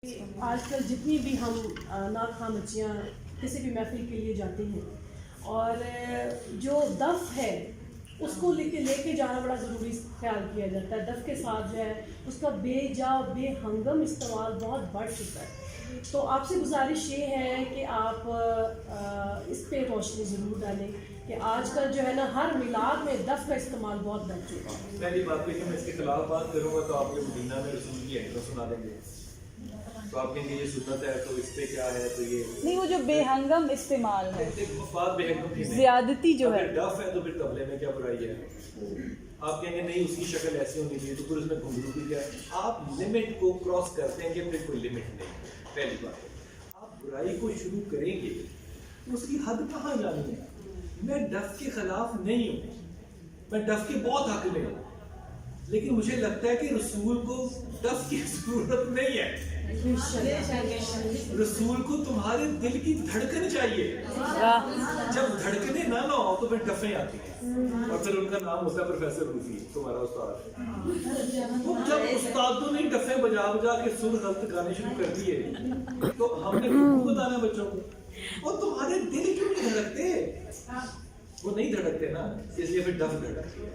آج کل جتنی بھی ہم نعت خواں بچیاں کسی بھی محفل کے لیے جاتی ہیں اور جو دف ہے اس کو لے کے جانا بڑا ضروری خیال کیا جاتا ہے. دف کے ساتھ جو ہے اس کا بے جا بے ہنگم استعمال بہت بڑھ چکا ہے. تو آپ سے گزارش یہ ہے کہ آپ اس پہ روشنی ضرور ڈالیں کہ آج کل جو ہے نا ہر میلاد میں دف کا استعمال بہت بڑھ چکا ہے. پہلی بات کہ میں اس کے خلاف بات کروں گا تو آپ کے مدینہ میں رسول کی حدیث سنا دیں گے تو آپ کہیں گے یہ سنت ہے تو اس پہ کیا ہے تو یہ نہیں. وہ جو بے ہنگم استعمال ہے بات بے ہنگم کی زیادتی جو ہے. ڈف ہے تو پھر طبلے میں کیا برائی ہے. آپ کہیں گے نہیں اس کی شکل ایسی ہونی چاہیے تو پھر اس میں گھنگرو بھی کیا ہے. آپ لمٹ کو کراس کرتے ہیں کہ پھر کوئی لمٹ نہیں. پہلی بات آپ برائی کو شروع کریں گے تو اس کی حد کہاں جانی ہے. میں ڈف کے خلاف نہیں ہوں, میں ڈف کے بہت حق میں ہوں, لیکن مجھے لگتا ہے کہ رسول کو ڈف کی ضرورت نہیں ہے. رسول کو تمہارے دل کی دھڑکن چاہیے. جب دھڑکنے نہ ہو تو پھر ڈفیں آتی ہیں اور پھر ان کا نام ہوتا ہے پروفیسر روفی, تمہارا استاد. جب استادوں نے ڈفیں بجا بجا کے سر غلط گانے شروع کر دیے تو ہم نے بتانا بچوں کو اور تمہارے دل کیوں نہیں دھڑکتے. وہ نہیں دھڑکتے نا, اس لیے پھر ڈف دھڑکتی ہے.